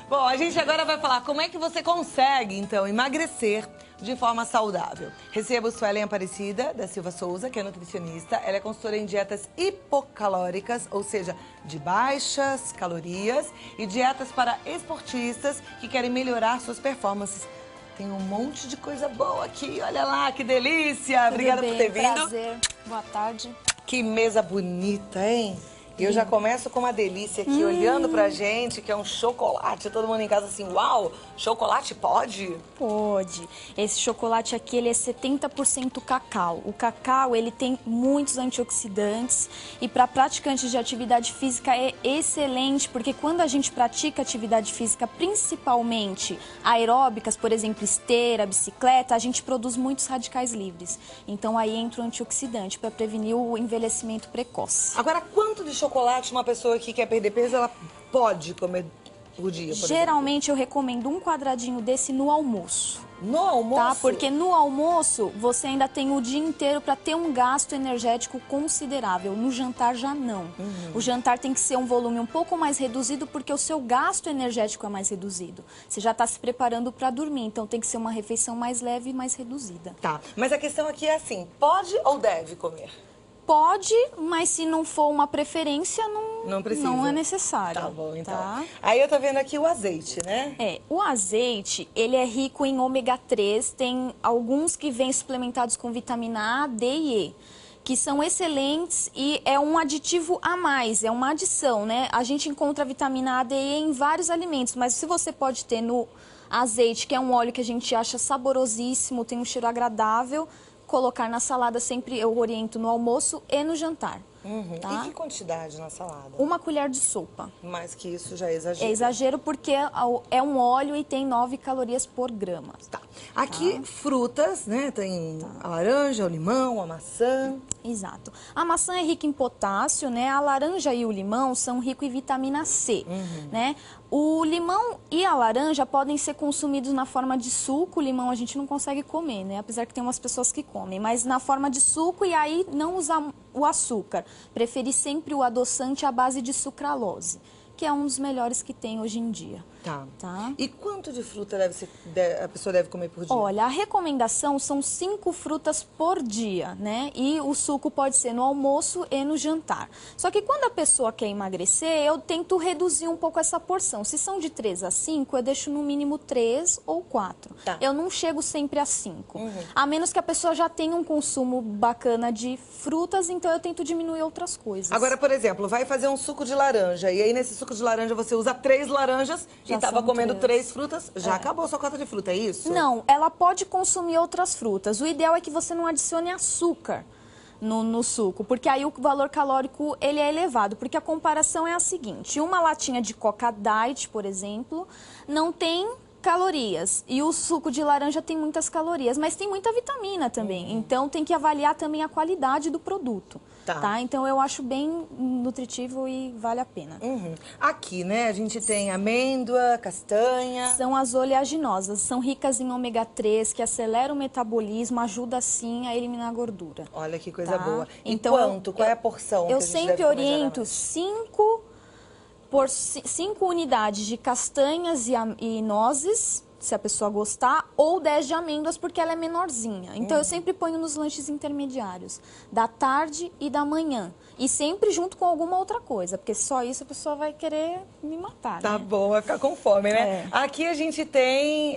Bom, a gente agora vai falar como é que você consegue, então, emagrecer de forma saudável. Recebo Suelen Aparecida da Silva Souza, que é nutricionista. Ela é consultora em dietas hipocalóricas, ou seja, de baixas calorias, e dietas para esportistas que querem melhorar suas performances. Tem um monte de coisa boa aqui, olha lá, que delícia! Obrigada por ter vindo. Prazer, boa tarde. Que mesa bonita, hein? E eu já começo com uma delícia aqui, olhando pra gente, que é um chocolate. Todo mundo em casa assim, uau, chocolate pode? Pode. Esse chocolate aqui, ele é 70% cacau. O cacau, ele tem muitos antioxidantes e para praticantes de atividade física é excelente, porque quando a gente pratica atividade física, principalmente aeróbicas, por exemplo, esteira, bicicleta, a gente produz muitos radicais livres. Então aí entra o antioxidante para prevenir o envelhecimento precoce. Agora, quanto de chocolate uma pessoa que quer perder peso, ela pode comer por dia, por Geralmente eu recomendo um quadradinho desse no almoço. No almoço? Tá? Porque no almoço você ainda tem o dia inteiro para ter um gasto energético considerável. No jantar já não. O jantar tem que ser um volume um pouco mais reduzido porque o seu gasto energético é mais reduzido. Você já está se preparando para dormir, então tem que ser uma refeição mais leve e mais reduzida. Tá, mas a questão aqui é assim, pode ou deve comer? Pode, mas se não for uma preferência, Não precisa. não é necessário. Tá bom, então. Tá? Aí eu tô vendo aqui o azeite, né? O azeite, ele é rico em ômega 3, tem alguns que vêm suplementados com vitamina A, D e E, que são excelentes e é um aditivo a mais, é uma adição, né? A gente encontra vitamina A, D e E em vários alimentos, mas se você pode ter no azeite, que é um óleo que a gente acha saborosíssimo, tem um cheiro agradável, colocar na salada sempre eu oriento no almoço e no jantar. Tá? E que quantidade na salada? Uma colher de sopa. Mais que isso já é exagero. É exagero porque é um óleo e tem 9 calorias por grama. Tá. Aqui, frutas, né? Tem a laranja, o limão, a maçã. Exato. A maçã é rica em potássio, né? A laranja e o limão são ricos em vitamina C, né? O limão e a laranja podem ser consumidos na forma de suco. O limão a gente não consegue comer, né? Apesar que tem umas pessoas que comem, mas na forma de suco e aí não usar o açúcar. Preferir sempre o adoçante à base de sucralose, que é um dos melhores que tem hoje em dia. Tá? E quanto de fruta a pessoa deve comer por dia? Olha, a recomendação são 5 frutas por dia, né? E o suco pode ser no almoço e no jantar. Só que quando a pessoa quer emagrecer, eu tento reduzir um pouco essa porção. Se são de 3 a 5, eu deixo no mínimo 3 ou 4. Tá. Eu não chego sempre a 5. A menos que a pessoa já tenha um consumo bacana de frutas, então eu tento diminuir outras coisas. Agora, por exemplo, vai fazer um suco de laranja. E aí, nesse suco de laranja, você usa 3 laranjas e estava comendo 3 frutas. Já acabou a sua cota de fruta, é isso? Não, ela pode consumir outras frutas. O ideal é que você não adicione açúcar no suco, porque aí o valor calórico ele é elevado. Porque a comparação é a seguinte, uma latinha de Coca Diet, por exemplo, não tem calorias. E o suco de laranja tem muitas calorias, mas tem muita vitamina também. Então tem que avaliar também a qualidade do produto. Tá? Então eu acho bem nutritivo e vale a pena. Aqui, né, a gente tem amêndoa, castanha. São as oleaginosas, são ricas em ômega 3, que acelera o metabolismo, ajuda sim a eliminar a gordura. Olha que coisa boa. E então, quanto? Qual é a porção? Eu que a gente sempre deve comer oriento geralmente? 5 unidades de castanhas e nozes, se a pessoa gostar, ou 10 de amêndoas, porque ela é menorzinha. Então, eu sempre ponho nos lanches intermediários, da tarde e da manhã. E sempre junto com alguma outra coisa, porque só isso a pessoa vai querer me matar, Tá né? bom, vai ficar com fome, né? É. Aqui a gente tem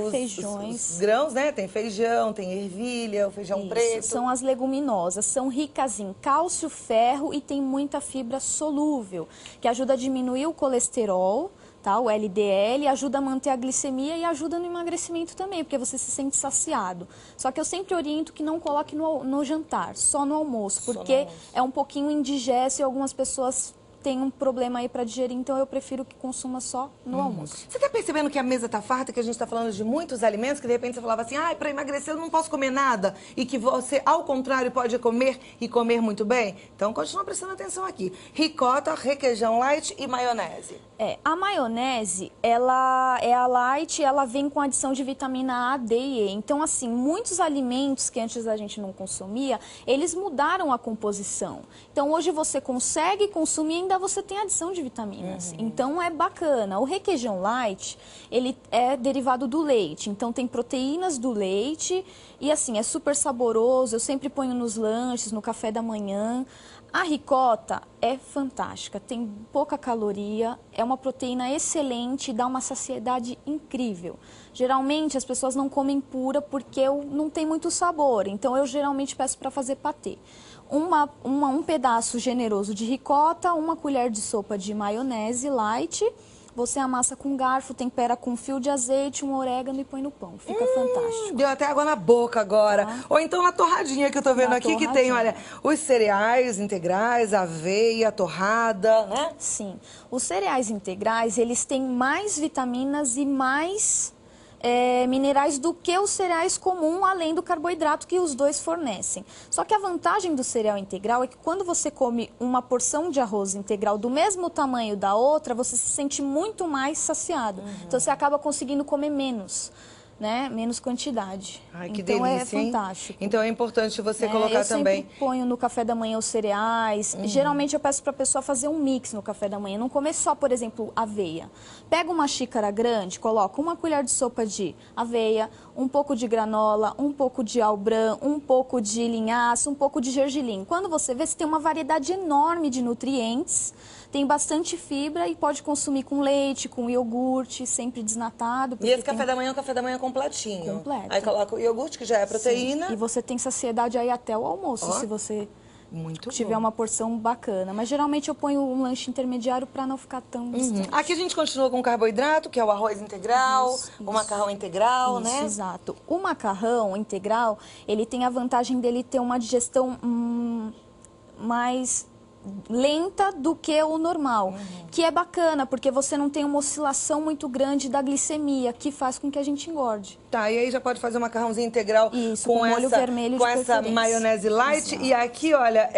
Feijões. os grãos, né? Tem feijão, tem ervilha, o feijão preto. São as leguminosas, são ricas em cálcio, ferro e tem muita fibra solúvel, que ajuda a diminuir o colesterol, tá? O LDL, ajuda a manter a glicemia e ajuda no emagrecimento também, porque você se sente saciado. Só que eu sempre oriento que não coloque no jantar, só no almoço, porque é um pouquinho indigesto e algumas pessoas têm um problema aí para digerir, então eu prefiro que consuma só no almoço. Você tá percebendo que a mesa tá farta, que a gente tá falando de muitos alimentos, que de repente você falava assim, ai, pra emagrecer eu não posso comer nada, e que você, ao contrário, pode comer e comer muito bem? Então, continua prestando atenção aqui. Ricota, requeijão light e maionese. A maionese, ela é a light, ela vem com adição de vitamina A, D e E. Então, assim, muitos alimentos que antes a gente não consumia, eles mudaram a composição. Então, hoje você consegue consumir ainda você tem adição de vitaminas. Então é bacana. O requeijão light, ele é derivado do leite, então tem proteínas do leite e assim, é super saboroso, eu sempre ponho nos lanches, no café da manhã. A ricota é fantástica, tem pouca caloria, é uma proteína excelente, dá uma saciedade incrível. Geralmente as pessoas não comem pura porque não tem muito sabor, então eu geralmente peço para fazer patê. Um pedaço generoso de ricota, uma colher de sopa de maionese light. Você amassa com garfo, tempera com fio de azeite, um orégano e põe no pão. Fica fantástico. Deu até água na boca agora. Ou então na torradinha que eu tô vendo aqui, que tem, olha, os cereais integrais, aveia, torrada, né? Sim. Os cereais integrais, eles têm mais vitaminas e mais minerais do que os cereais comuns, além do carboidrato que os dois fornecem. Só que a vantagem do cereal integral é que quando você come uma porção de arroz integral do mesmo tamanho da outra, você se sente muito mais saciado. Então você acaba conseguindo comer menos, né? Menos quantidade. Ai, que então delícia, é fantástico. Então é importante você colocar também. Eu sempre ponho no café da manhã os cereais. Geralmente eu peço para a pessoa fazer um mix no café da manhã. Não comer só, por exemplo, aveia. Pega uma xícara grande, coloca uma colher de sopa de aveia, um pouco de granola, um pouco de albrã, um pouco de linhaça, um pouco de gergelim. Quando você vê, você tem uma variedade enorme de nutrientes. Tem bastante fibra e pode consumir com leite, com iogurte, sempre desnatado. E esse café da manhã é um café da manhã completinho. Completo. Aí coloca o iogurte, que já é proteína. Sim. E você tem saciedade aí até o almoço, se você tiver uma porção bacana. Mas geralmente eu ponho um lanche intermediário para não ficar tão distante. Aqui a gente continua com carboidrato, que é o arroz integral, o macarrão integral, né? Exato. O macarrão integral, ele tem a vantagem dele ter uma digestão mais lenta do que o normal, que é bacana, porque você não tem uma oscilação muito grande da glicemia, que faz com que a gente engorde. Tá, e aí já pode fazer um macarrãozinho integral com molho vermelho com de essa maionese light. Exato. E aqui, olha,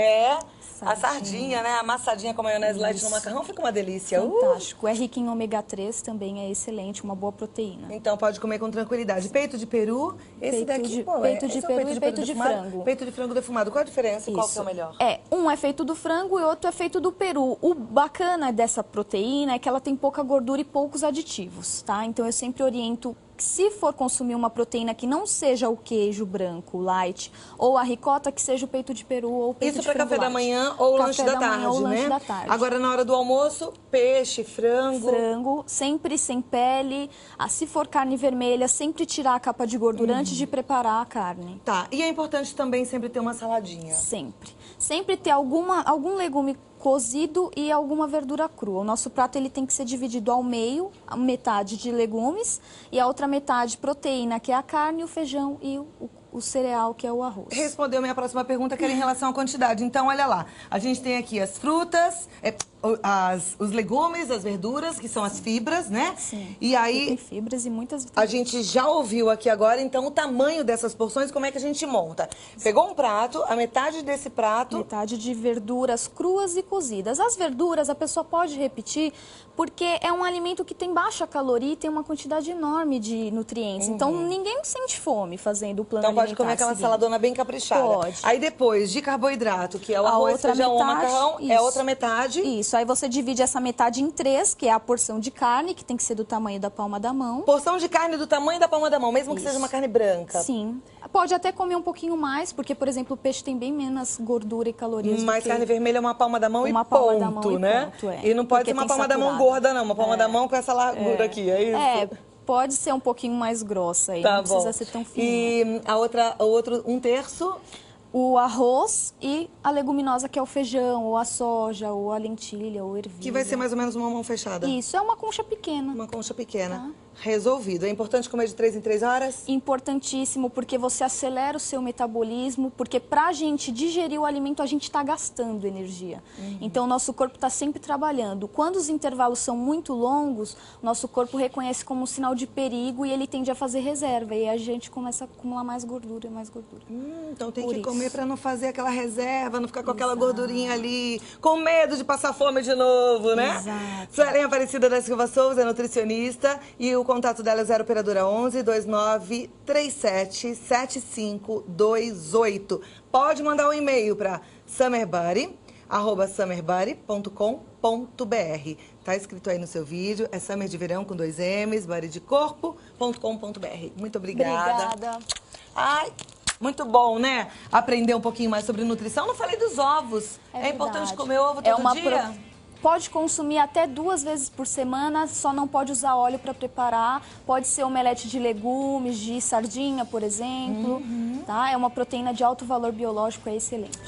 a sardinha, né? Amassadinha com maionese light no macarrão, fica uma delícia. Fantástico. É rico em ômega 3, também é excelente, uma boa proteína. Então pode comer com tranquilidade. Peito de peru, esse daqui, pô, peito de peru e peito de frango. Peito de frango defumado. Qual a diferença? Qual que é o melhor? Um é feito do frango e outro é feito do peru. O bacana dessa proteína é que ela tem pouca gordura e poucos aditivos, tá? Então eu sempre oriento, se for consumir uma proteína que não seja o queijo branco, light, ou a ricota, que seja o peito de peru ou o peito de frango. Isso para café da manhã ou lanche da tarde, né? Agora, na hora do almoço, peixe, frango. Frango, sempre sem pele. Se for carne vermelha, sempre tirar a capa de gordura antes de preparar a carne. Tá, e é importante também sempre ter uma saladinha. Sempre. Sempre ter algum legume cozido e alguma verdura crua. O nosso prato ele tem que ser dividido ao meio, a metade de legumes e a outra metade proteína, que é a carne, o feijão e o cereal, que é o arroz. Respondeu minha próxima pergunta, que era em relação à quantidade. Então, olha lá, a gente tem aqui as frutas, os legumes, as verduras, que são as fibras, né? Sim. E aí tem fibras e muitas vitaminas. A gente já ouviu aqui agora, então, o tamanho dessas porções, como é que a gente monta? Pegou um prato, a metade desse prato... Metade de verduras cruas e cozidas. As verduras, a pessoa pode repetir, porque é um alimento que tem baixa caloria e tem uma quantidade enorme de nutrientes. Então, ninguém sente fome fazendo o plano alimentar. Então, pode comer aquela saladona bem caprichada. Pode. Aí, depois, de carboidrato, que é o arroz, feijão ou macarrão, é outra metade. Isso. Aí você divide essa metade em 3, que é a porção de carne, que tem que ser do tamanho da palma da mão. Porção de carne do tamanho da palma da mão, mesmo que seja uma carne branca. Sim. Pode até comer um pouquinho mais, porque, por exemplo, o peixe tem bem menos gordura e calorias. Mas carne vermelha é uma palma da mão uma e palma ponto, da mão né? E ponto, E não pode ser uma palma da mão gorda, não. Uma palma da mão com essa largura aqui, é isso? Pode ser um pouquinho mais grossa aí, tá não bom. precisa ser tão fina. E o outro, um terço? O arroz e a leguminosa, que é o feijão, ou a soja, ou a lentilha, ou ervilha. Que vai ser mais ou menos uma mão fechada. Isso, é uma concha pequena. Uma concha pequena. Resolvido. É importante comer de 3 em 3 horas? Importantíssimo, porque você acelera o seu metabolismo, porque pra gente digerir o alimento, a gente está gastando energia. Então, o nosso corpo está sempre trabalhando. Quando os intervalos são muito longos, nosso corpo reconhece como um sinal de perigo e ele tende a fazer reserva. E a gente começa a acumular mais gordura e mais gordura. Então, tem que comer para não fazer aquela reserva, não ficar com aquela gordurinha ali, com medo de passar fome de novo, né? Exato. Suelen Aparecida da Silva Souza é nutricionista e o contato dela é 0 operadora 11 29 37 75 28. Pode mandar um e-mail para summerbody summerbody.com.br. Tá escrito aí no seu vídeo, é Summer de verão com 2 M's, bodydecorpo.com.br. Muito obrigada. Obrigada. Ai, muito bom, né? Aprender um pouquinho mais sobre nutrição. Não falei dos ovos. É importante comer ovo todo dia? Pode consumir até 2 vezes por semana, só não pode usar óleo para preparar. Pode ser omelete de legumes, de sardinha, por exemplo. Tá? É uma proteína de alto valor biológico, é excelente.